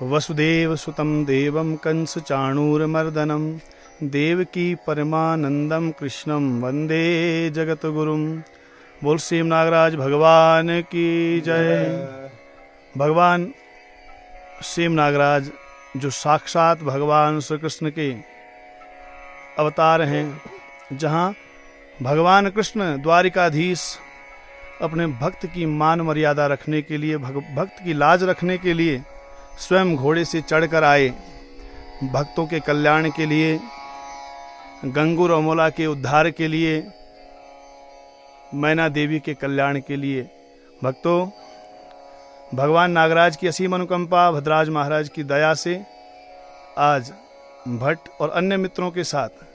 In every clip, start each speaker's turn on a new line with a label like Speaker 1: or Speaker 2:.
Speaker 1: वसुदेव सुतं देवं कंस चाणूरमर्दनं देवकी परमानंदम कृष्णं वंदे जगतगुरुम। बोल श्री नागराज भगवान की जय। भगवान श्री नागराज जो साक्षात भगवान श्री कृष्ण के अवतार हैं, जहाँ भगवान कृष्ण द्वारिकाधीश अपने भक्त की मान मर्यादा रखने के लिए, भक्त की लाज रखने के लिए स्वयं घोड़े से चढ़कर आए, भक्तों के कल्याण के लिए, गंगूर और मोला के उद्धार के लिए, मैना देवी के कल्याण के लिए। भक्तों, भगवान नागराज की असीम अनुकंपा, भद्राज महाराज की दया से आज भट्ट और अन्य मित्रों के साथ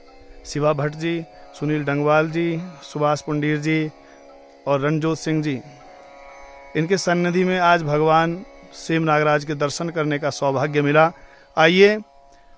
Speaker 1: शिवा भट्ट जी, सुनील डंगवाल जी, सुभाष पुंडीर जी और रणजोत सिंह जी, इनके सन्निधि में आज भगवान सेम नागराज के दर्शन करने का सौभाग्य मिला। आइए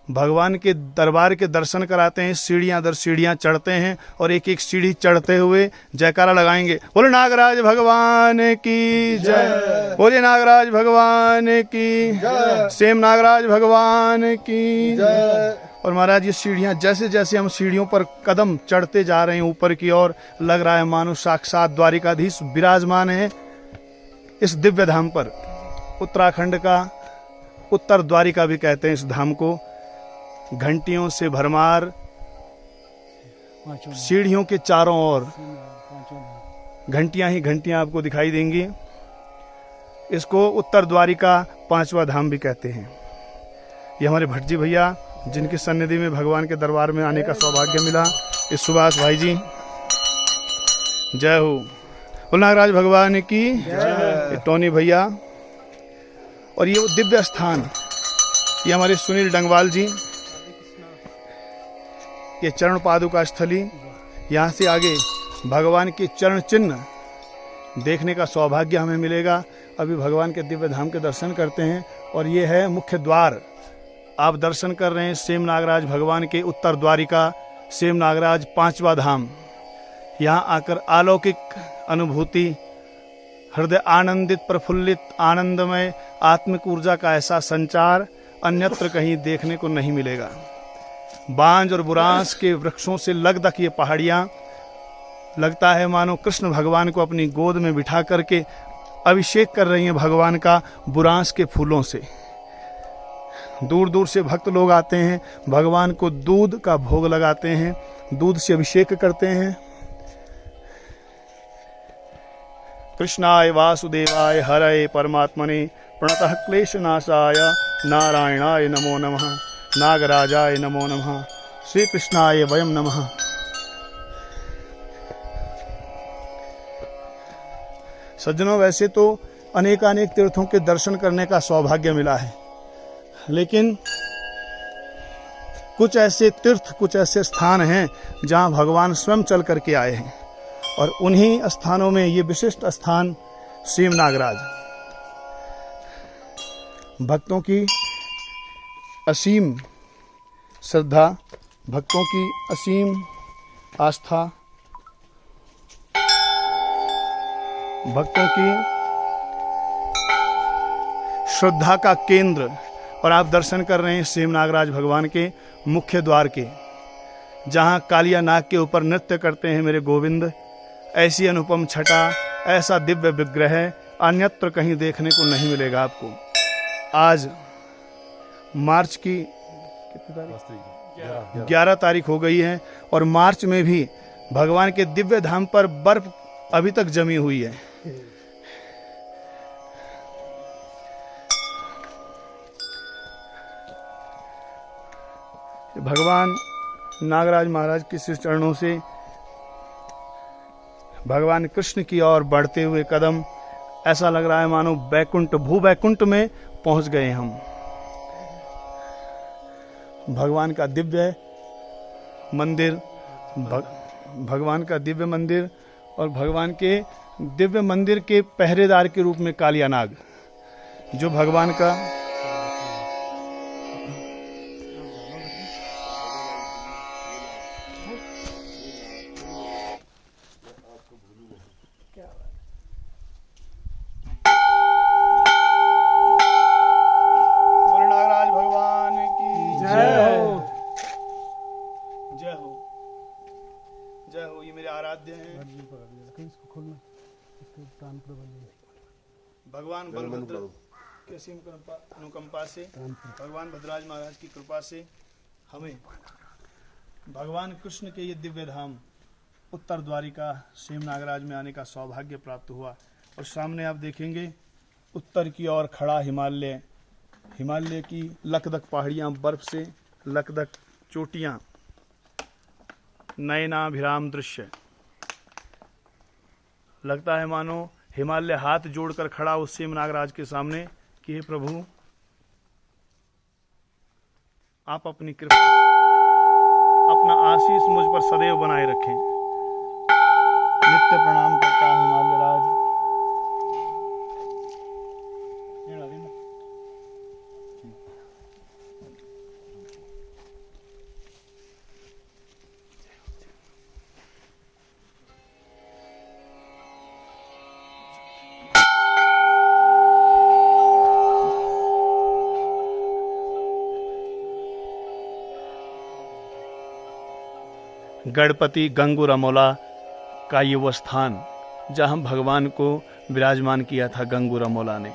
Speaker 1: भगवान के दरबार के दर्शन कराते हैं। सीढ़ियां दर सीढ़ियां चढ़ते हैं और एक एक सीढ़ी चढ़ते हुए जयकारा लगाएंगे। बोले नागराज भगवान की जय, बोले नागराज भगवान की जय, सेम नागराज भगवान की जय। और महाराज ये सीढ़ियां, जैसे जैसे हम सीढ़ियों पर कदम चढ़ते जा रहे हैं ऊपर की ओर, लग रहा है मानो साक्षात द्वारिकाधीश विराजमान है इस दिव्य धाम पर। उत्तराखंड का उत्तर द्वारिका भी कहते हैं इस धाम को। घंटियों से भरमार, सीढ़ियों के चारों ओर घंटियां ही घंटियां आपको दिखाई देंगी। इसको उत्तर द्वारिका पांचवा धाम भी कहते हैं। ये हमारे भट्ट जी भैया, जिनकी सन्निधि में भगवान के दरबार में आने का सौभाग्य मिला। इस सुभाष भाई जी, जय हो। बोल नागराज भगवान की जय। टोनी भैया, और ये वो दिव्य स्थान, ये हमारे सुनील डंगवाल जी, ये चरण पादुका स्थली, यहाँ से आगे भगवान के चरण चिन्ह देखने का सौभाग्य हमें मिलेगा। अभी भगवान के दिव्य धाम के दर्शन करते हैं और ये है मुख्य द्वार। आप दर्शन कर रहे हैं सेम नागराज भगवान के उत्तर द्वारिका, सेम नागराज पांचवा धाम। यहाँ आकर अलौकिक अनुभूति, हृदय आनंदित, प्रफुल्लित, आनंदमय, आत्मिक ऊर्जा का ऐसा संचार अन्यत्र कहीं देखने को नहीं मिलेगा। बांज और बुरांस के वृक्षों से लगदक ये पहाड़ियाँ, लगता है मानो कृष्ण भगवान को अपनी गोद में बिठा करके अभिषेक कर रही हैं भगवान का बुरांस के फूलों से। दूर दूर से भक्त लोग आते हैं, भगवान को दूध का भोग लगाते हैं, दूध से अभिषेक करते हैं। कृष्णाय वासुदेवाय हरये परमात्मने प्रणतः क्लेशनाशाय नारायणाय नमो नमः, नागराजाय नमो नमः, श्री कृष्णाय वयम नमः। सज्जनों, वैसे तो अनेकानेक तीर्थों के दर्शन करने का सौभाग्य मिला है, लेकिन कुछ ऐसे तीर्थ, कुछ ऐसे स्थान हैं जहां भगवान स्वयं चल करके आए हैं, और उन्हीं स्थानों में ये विशिष्ट स्थान सेम नागराज। भक्तों की असीम श्रद्धा, भक्तों की असीम आस्था, भक्तों की श्रद्धा का केंद्र। और आप दर्शन कर रहे हैं सेम नागराज भगवान के मुख्य द्वार के, जहां कालिया नाग के ऊपर नृत्य करते हैं मेरे गोविंद। ऐसी अनुपम छटा, ऐसा दिव्य विग्रह अन्यत्र कहीं देखने को नहीं मिलेगा आपको। आज मार्च की 11 तारीख हो गई है, और मार्च में भी भगवान के दिव्य धाम पर बर्फ अभी तक जमी हुई है। भगवान नागराज महाराज के श्री चरणों से भगवान कृष्ण की ओर बढ़ते हुए कदम, ऐसा लग रहा है मानो बैकुंठ, भू बैकुंठ में पहुंच गए हम। भगवान का दिव्य मंदिर, भगवान का दिव्य मंदिर, और भगवान के दिव्य मंदिर के पहरेदार के रूप में कालिया नाग, जो भगवान का भगवान बलभद्र की असीम अनुकंपा से, भगवान भद्राज महाराज की कृपा से हमें भगवान कृष्ण के ये दिव्य धाम उत्तर द्वारिका सेम नागराज में आने का सौभाग्य प्राप्त हुआ। और सामने आप देखेंगे उत्तर की ओर खड़ा हिमालय, हिमालय की लकदक पहाड़ियां, बर्फ से लकदक चोटियां, नयनाभिराम दृश्य। लगता है मानो हिमालय हाथ जोड़कर खड़ा उस सेम नागराज के सामने कि हे प्रभु, आप अपनी कृपा, अपना आशीष मुझ पर सदैव बनाए रखें। नित्य प्रणाम करता है हिमालय राज। गणपति गंगूर अमोला का ये वो स्थान जहां भगवान को विराजमान किया था गंगूर अमोला ने।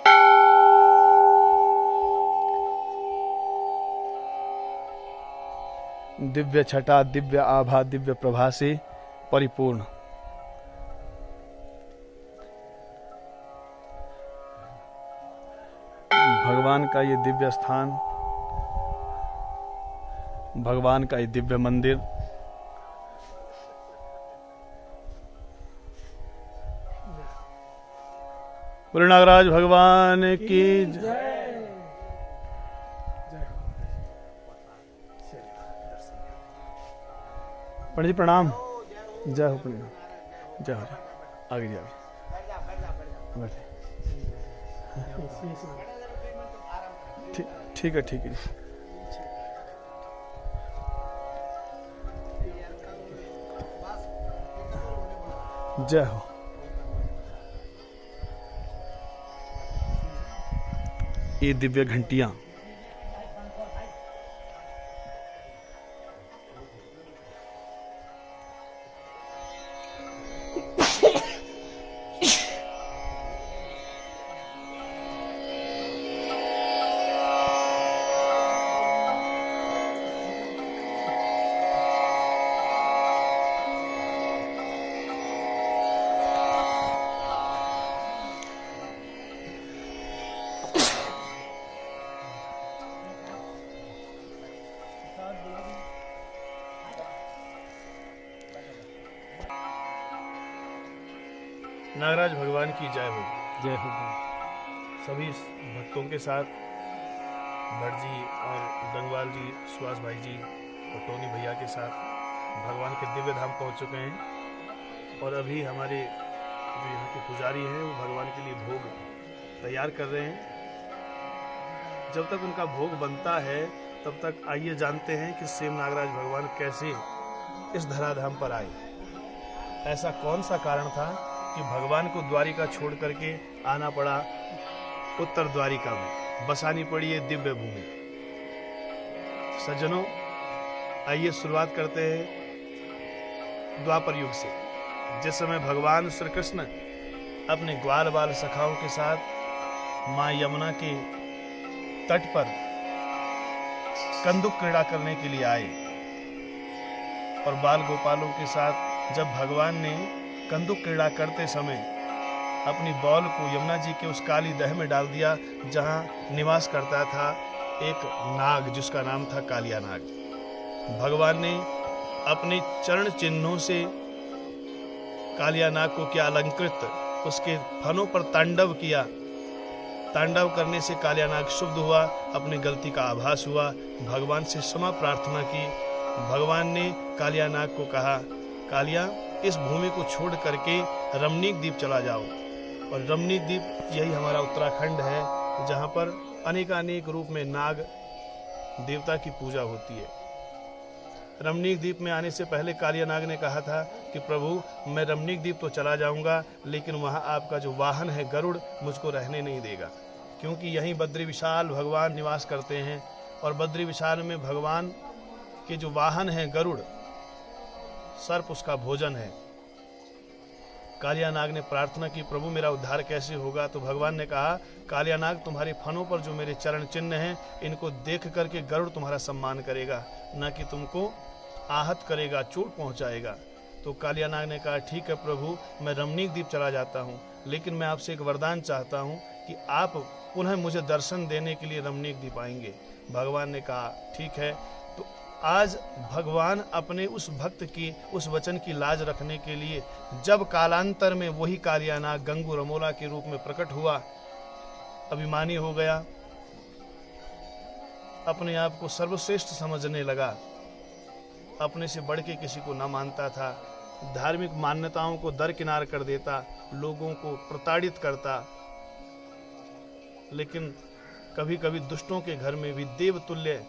Speaker 1: दिव्य छटा, दिव्य आभा, दिव्य प्रभा से परिपूर्ण भगवान का ये दिव्य स्थान, भगवान का ये दिव्य मंदिर, बोले नागराज भगवान की जय। पंडित जी प्रणाम। जय हो पंडित, जय हो। आगे जी, आगे ठीक है, ठीक है। जय हो। ये दिव्य घंटियां, नागराज भगवान की जय हो। जय हो। सभी भक्तों के साथ भट्ट जी और गंगवाल जी, सुहास भाई जी और टोनी भैया के साथ भगवान के दिव्य धाम पहुंच चुके हैं। और अभी हमारे जो यहाँ के पुजारी हैं वो भगवान के लिए भोग तैयार कर रहे हैं। जब तक उनका भोग बनता है तब तक आइए जानते हैं कि सेम नागराज भगवान कैसे इस धराधाम पर आए। ऐसा कौन सा कारण था कि भगवान को द्वारिका छोड़ करके आना पड़ा उत्तर द्वारिका में, बसानी पड़ी ये दिव्य भूमि। सज्जनों, आइए शुरुआत करते हैं द्वापर युग से, जिस समय भगवान श्री कृष्ण अपने ग्वाल बाल सखाओं के साथ मां यमुना के तट पर कंदुक क्रीड़ा करने के लिए आए। और बाल गोपालों के साथ जब भगवान ने कंदुक क्रीड़ा करते समय अपनी बॉल को यमुना जी के उस काली दह में डाल दिया जहां निवास करता था एक नाग जिसका नाम था कालिया नाग। भगवान ने अपने चरण चिन्हों से कालिया नाग को किया अलंकृत, उसके फनों पर तांडव किया। तांडव करने से कालिया नाग शुद्ध हुआ, अपनी गलती का आभास हुआ, भगवान से क्षमा प्रार्थना की। भगवान ने कालिया नाग को कहा, कालिया, इस भूमि को छोड़ करके रमणीक द्वीप चला जाओ। और रमणीक द्वीप यही हमारा उत्तराखंड है, जहाँ पर अनेकानेक रूप में नाग देवता की पूजा होती है। रमणीक द्वीप में आने से पहले कालिया नाग ने कहा था कि प्रभु, मैं रमणीक द्वीप तो चला जाऊंगा, लेकिन वहाँ आपका जो वाहन है गरुड़ मुझको रहने नहीं देगा, क्योंकि यहीं बद्री विशाल भगवान निवास करते हैं। और बद्री विशाल में भगवान के जो वाहन है गरुड़, सर्प उसका भोजन है। कालिया नाग ने प्रार्थना की, प्रभु मेरा उद्धार कैसे होगा? तो भगवान ने कहा, कालिया नाग, तुम्हारे फनों पर जो मेरे चरण चिन्ह हैं, इनको देख करके गरुड़ तुम्हारा सम्मान करेगा, न कि तुमको आहत करेगा, चोट पहुंचाएगा। तो कालिया नाग ने कहा, ठीक है प्रभु, मैं रमणीक द्वीप चला जाता हूँ, लेकिन मैं आपसे एक वरदान चाहता हूँ कि आप पुनः मुझे दर्शन देने के लिए रमणीक द्वीप आएंगे। भगवान ने कहा, ठीक है। तो आज भगवान अपने उस भक्त की उस वचन की लाज रखने के लिए जब कालांतर में वही कालिया नाग गंगू रमोला के रूप में प्रकट हुआ, अभिमानी हो गया, अपने आप को सर्वश्रेष्ठ समझने लगा, अपने से बढ़ के किसी को न मानता था, धार्मिक मान्यताओं को दरकिनार कर देता, लोगों को प्रताड़ित करता। लेकिन कभी कभी दुष्टों के घर में भी देवतुल्य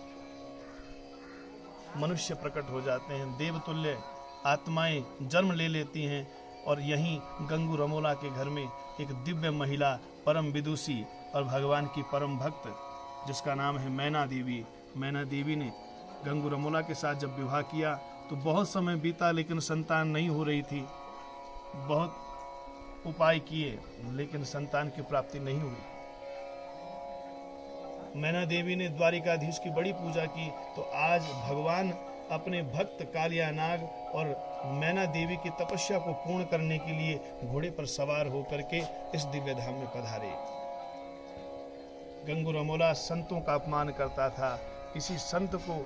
Speaker 1: मनुष्य प्रकट हो जाते हैं, देवतुल्य आत्माएं जन्म ले लेती हैं। और यहीं गंगू रमोला के घर में एक दिव्य महिला, परम विदुषी और भगवान की परम भक्त, जिसका नाम है मैना देवी। मैना देवी ने गंगू रमोला के साथ जब विवाह किया तो बहुत समय बीता, लेकिन संतान नहीं हो रही थी। बहुत उपाय किए, लेकिन संतान की प्राप्ति नहीं हुई। मैना देवी ने द्वारिकाधीश की बड़ी पूजा की, तो आज भगवान अपने भक्त कालिया नाग और मैना देवी की तपस्या को पूर्ण करने के लिए घोड़े पर सवार होकर के इस दिव्य धाम में पधारे। गंगू रमोला संतों का अपमान करता था, किसी संत को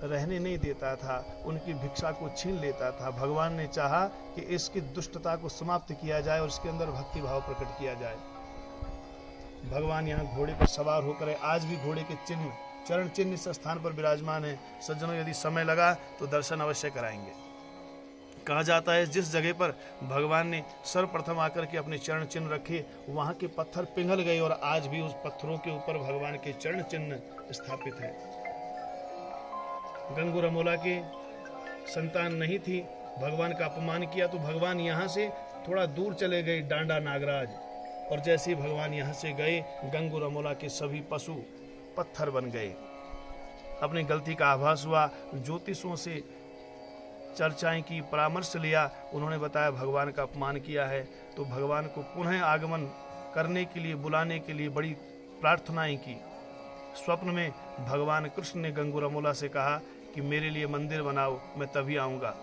Speaker 1: रहने नहीं देता था, उनकी भिक्षा को छीन लेता था। भगवान ने चाहा कि इसकी दुष्टता को समाप्त किया जाए और इसके अंदर भक्ति भाव प्रकट किया जाए। भगवान यहाँ घोड़े पर सवार होकर आज भी घोड़े के चिन्ह, चरण चिन्ह इस स्थान पर विराजमान है। सज्जनों, यदि समय लगा तो दर्शन अवश्य कराएंगे। कहा जाता है जिस जगह पर भगवान ने सर्वप्रथम आकर के अपने चरण चिन्ह रखे, वहां के पत्थर पिघल गए और आज भी उस पत्थरों के ऊपर भगवान के चरण चिन्ह स्थापित है। गंगू रमोला के संतान नहीं थी, भगवान का अपमान किया तो भगवान यहाँ से थोड़ा दूर चले गए, डांडा नागराज। और जैसे ही भगवान यहाँ से गए, गंगू रमोला के सभी पशु पत्थर बन गए। अपनी गलती का आभास हुआ, ज्योतिषों से चर्चाएं की, परामर्श लिया, उन्होंने बताया भगवान का अपमान किया है। तो भगवान को पुनः आगमन करने के लिए, बुलाने के लिए बड़ी प्रार्थनाएं की। स्वप्न में भगवान कृष्ण ने गंगू रमोला से कहा कि मेरे लिए मंदिर बनाओ, मैं तभी आऊँगा।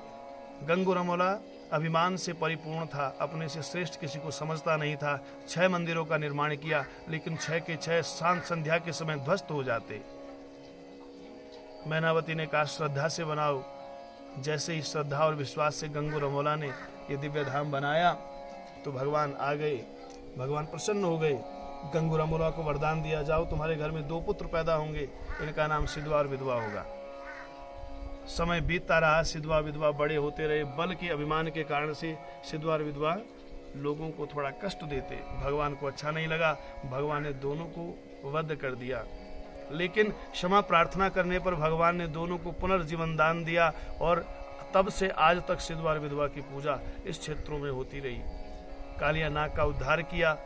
Speaker 1: गंगू रमोला अभिमान से परिपूर्ण था, अपने से श्रेष्ठ किसी को समझता नहीं था। 6 मंदिरों का निर्माण किया, लेकिन 6 के 6 शांत संध्या के समय ध्वस्त हो जाते। मैनावती ने कहा श्रद्धा से बनाओ। जैसे ही श्रद्धा और विश्वास से गंगू रमोला ने ये दिव्य धाम बनाया तो भगवान आ गए, भगवान प्रसन्न हो गए। गंगू रमोला को वरदान दिया, जाओ तुम्हारे घर में 2 पुत्र पैदा होंगे, इनका नाम सिद्धवा और विधवा होगा। समय बीतता रहा, सिद्धवा विधवा बड़े होते रहे। बल के अभिमान के कारण से सिद्धवा और विधवा लोगों को थोड़ा कष्ट देते, भगवान को अच्छा नहीं लगा। भगवान ने दोनों को वध कर दिया, लेकिन क्षमा प्रार्थना करने पर भगवान ने दोनों को पुनर्जीवन दान दिया। और तब से आज तक सिद्धवा और विधवा की पूजा इस क्षेत्रों में होती रही। कालिया नाग का उद्धार किया।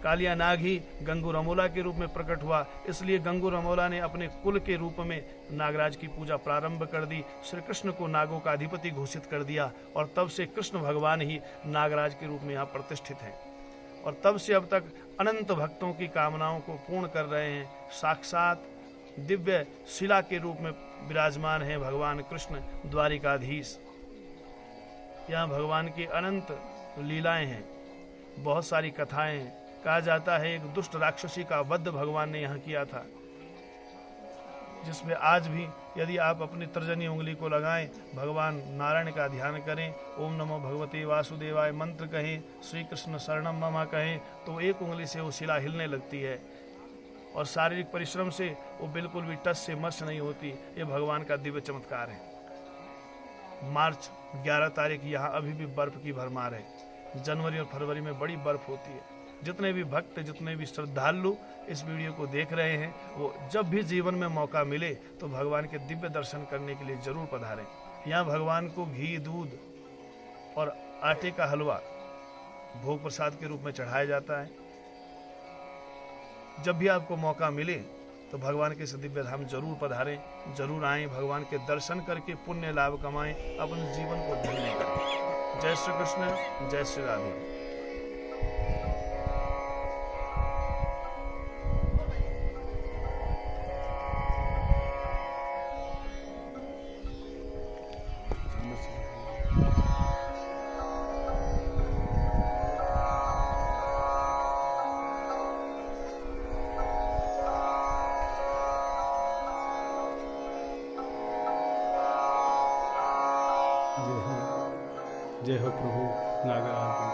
Speaker 1: कालिया नाग ही गंगू रमोला के रूप में प्रकट हुआ, इसलिए गंगू रमोला ने अपने कुल के रूप में नागराज की पूजा प्रारंभ कर दी। श्री कृष्ण को नागों का अधिपति घोषित कर दिया और तब से कृष्ण भगवान ही नागराज के रूप में यहाँ प्रतिष्ठित हैं। और तब से अब तक अनंत भक्तों की कामनाओं को पूर्ण कर रहे हैं। साक्षात दिव्य शिला के रूप में विराजमान है भगवान कृष्ण द्वारिकाधीश। यहाँ भगवान की अनंत लीलाएं हैं, बहुत सारी कथाएं हैं। कहा जाता है एक दुष्ट राक्षसी का वध भगवान ने यहाँ किया था, जिसमें आज भी यदि आप अपनी तर्जनी उंगली को लगाएं, भगवान नारायण का ध्यान करें, ओम नमो भगवते वासुदेवाय मंत्र कहें, श्री कृष्ण शरणम मम कहें, तो एक उंगली से वो शिला हिलने लगती है और शारीरिक परिश्रम से वो बिल्कुल भी टस से मस नहीं होती। ये भगवान का दिव्य चमत्कार है। मार्च 11 तारीख यहाँ अभी भी बर्फ की भरमार है। जनवरी और फरवरी में बड़ी बर्फ होती है। जितने भी भक्त, जितने भी श्रद्धालु इस वीडियो को देख रहे हैं, वो जब भी जीवन में मौका मिले तो भगवान के दिव्य दर्शन करने के लिए जरूर पधारें। यहाँ भगवान को घी, दूध और आटे का हलवा भोग प्रसाद के रूप में चढ़ाया जाता है। जब भी आपको मौका मिले तो भगवान के इस दिव्य धाम जरूर पधारें, जरूर आएं, भगवान के दर्शन करके पुण्य लाभ कमाएं, अपने जीवन को धन्य करें। जय श्री कृष्ण, जय श्री राधे।
Speaker 2: जय हो प्रभु नागराज।